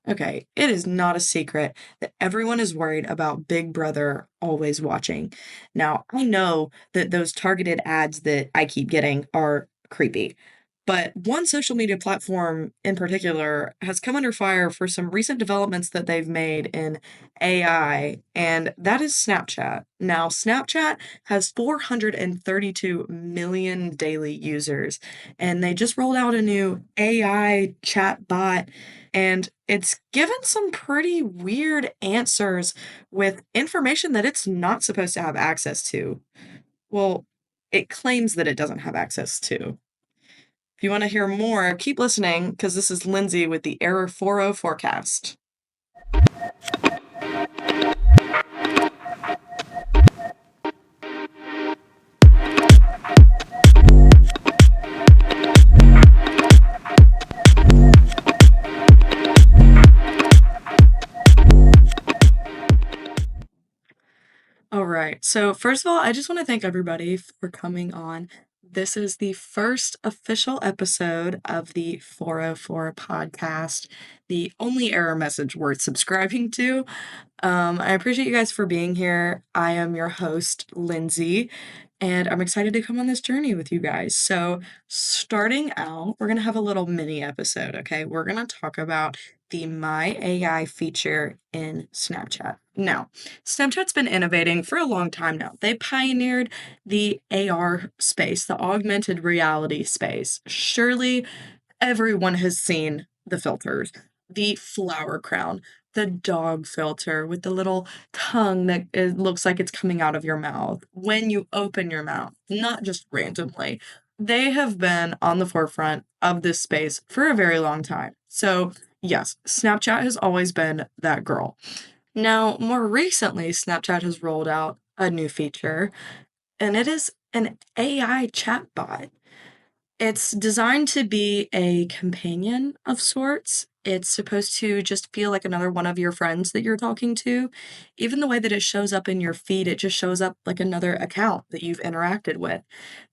Okay, it is not a secret that everyone is worried about Big Brother always watching. Now, I know that those targeted ads that I keep getting are creepy, but one social media platform in particular has come under fire for some recent developments that they've made in AI, and that is Snapchat. Now, Snapchat has 432 million daily users, and they just rolled out a new AI chat bot, and it's given some pretty weird answers with information that it's not supposed to have access to. Well, it claims that it doesn't have access to. If you want to hear more, keep listening because this is Lindsay with the Error 40 forecast. All right. So, first of all, I just want to thank everybody for coming on. This is the first official episode of the 404 podcast, the only error message worth subscribing to. I appreciate you guys for being here. I am your host, Lindsay, and I'm excited to come on this journey with you guys. So, starting out, we're going to have a little mini episode, okay? We're going to talk about the My AI feature in Snapchat. Now, Snapchat's been innovating for a long time now. They pioneered the AR space, the augmented reality space. Surely everyone has seen the filters, the flower crown, the dog filter with the little tongue that it looks like it's coming out of your mouth when you open your mouth, not just randomly. They have been on the forefront of this space for a very long time. So, yes, Snapchat has always been that girl. Now, more recently, Snapchat has rolled out a new feature, and it is an AI chatbot. It's designed to be a companion of sorts. It's supposed to just feel like another one of your friends that you're talking to. Even the way that it shows up in your feed, it just shows up like another account that you've interacted with.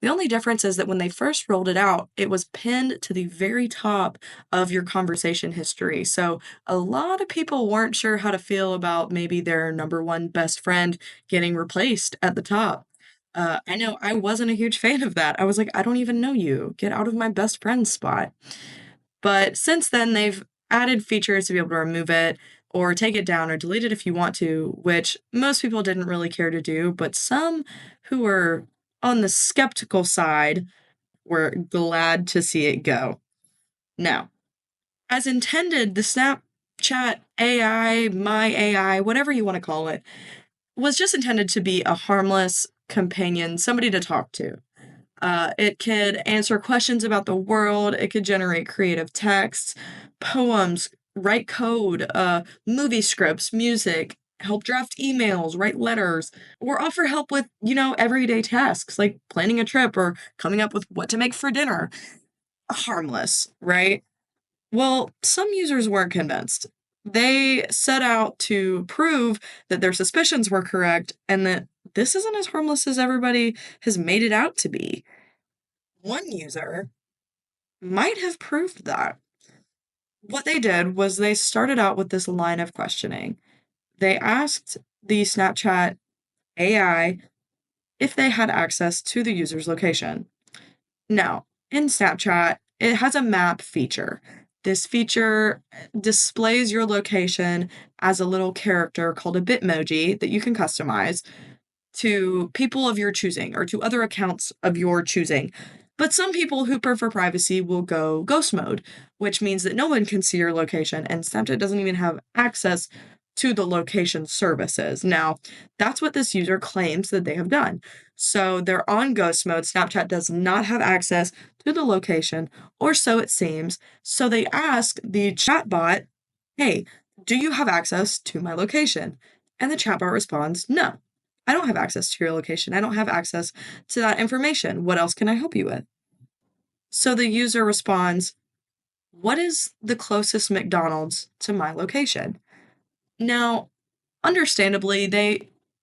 The only difference is that when they first rolled it out, it was pinned to the very top of your conversation history. So a lot of people weren't sure how to feel about maybe their number one best friend getting replaced at the top. I know I wasn't a huge fan of that. I was like, I don't even know you. Get out of my best friend spot. But since then, they've added features to be able to remove it or take it down or delete it if you want to, which most people didn't really care to do. But some who were on the skeptical side were glad to see it go. Now, as intended, the Snapchat AI, my AI, whatever you want to call it, was just intended to be a harmless companion, somebody to talk to. It could answer questions about the world. It could generate creative texts, poems, write code, movie scripts, music, help draft emails, write letters, or offer help with, everyday tasks like planning a trip or coming up with what to make for dinner. Harmless, right? Well, some users weren't convinced. They set out to prove that their suspicions were correct and that this isn't as harmless as everybody has made it out to be. One user might have proved that. What they did was they started out with this line of questioning. They asked the Snapchat AI if they had access to the user's location. Now, in Snapchat, it has a map feature. This feature displays your location as a little character called a Bitmoji that you can customize to people of your choosing or to other accounts of your choosing. But some people who prefer privacy will go ghost mode, which means that no one can see your location and Snapchat doesn't even have access to the location services. Now, that's what this user claims that they have done. So they're on ghost mode. Snapchat does not have access to the location, or so it seems. So they ask the chatbot, hey, do you have access to my location? And the chatbot responds, no. I don't have access to your location. I don't have access to that information. What else can I help you with? So the user responds, what is the closest McDonald's to my location? Now, understandably,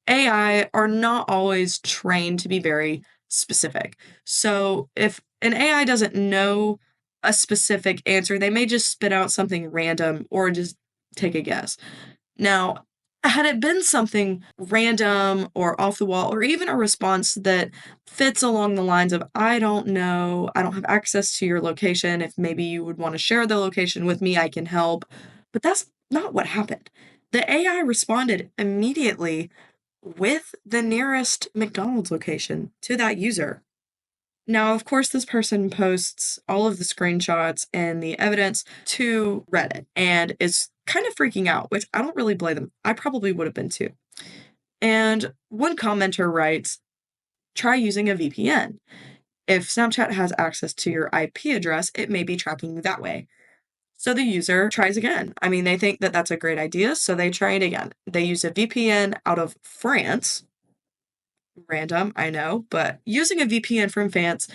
AI are not always trained to be very specific. So if an AI doesn't know a specific answer, they may just spit out something random or just take a guess. Now, had it been something random or off the wall, or even a response that fits along the lines of, I don't know, I don't have access to your location. If maybe you would want to share the location with me, I can help. But that's not what happened. The AI responded immediately with the nearest McDonald's location to that user. Now, of course, this person posts all of the screenshots and the evidence to Reddit and is kind of freaking out, which I don't really blame them. I probably would have been too. And one commenter writes, try using a VPN. If Snapchat has access to your IP address, it may be tracking you that way. So the user tries again. I mean, they think that that's a great idea, so they try it again. They use a VPN out of France. Random, I know, but using a VPN from France,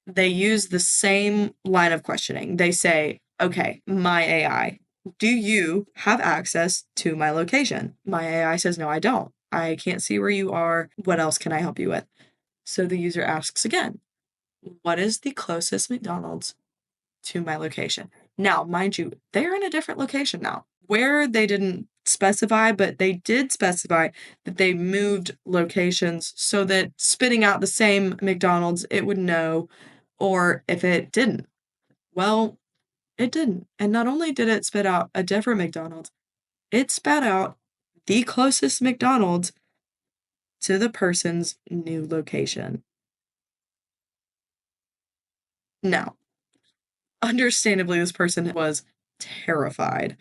they use the same line of questioning. They say, okay, my AI, do you have access to my location? My AI says, no, I don't. I can't see where you are. What else can I help you with? So the user asks again, what is the closest McDonald's to my location? Now, mind you, they're in a different location now. Where they didn't specify, but they did specify that they moved locations so that spitting out the same McDonald's, it would know, or if it didn't. Well, it didn't. And not only did it spit out a different McDonald's, it spat out the closest McDonald's to the person's new location. Now, understandably, this person was terrified.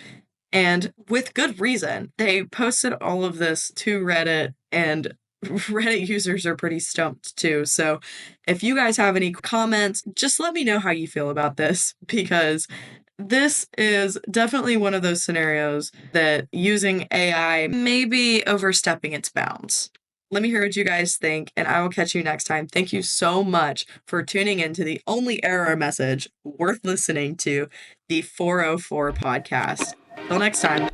And with good reason. They posted all of this to Reddit, and Reddit users are pretty stumped too. So if you guys have any comments, just let me know how you feel about this, because this is definitely one of those scenarios that using AI may be overstepping its bounds. Let me hear what you guys think, and I will catch you next time. Thank you so much for tuning into the only error message worth listening to, the 404 podcast. Till next time.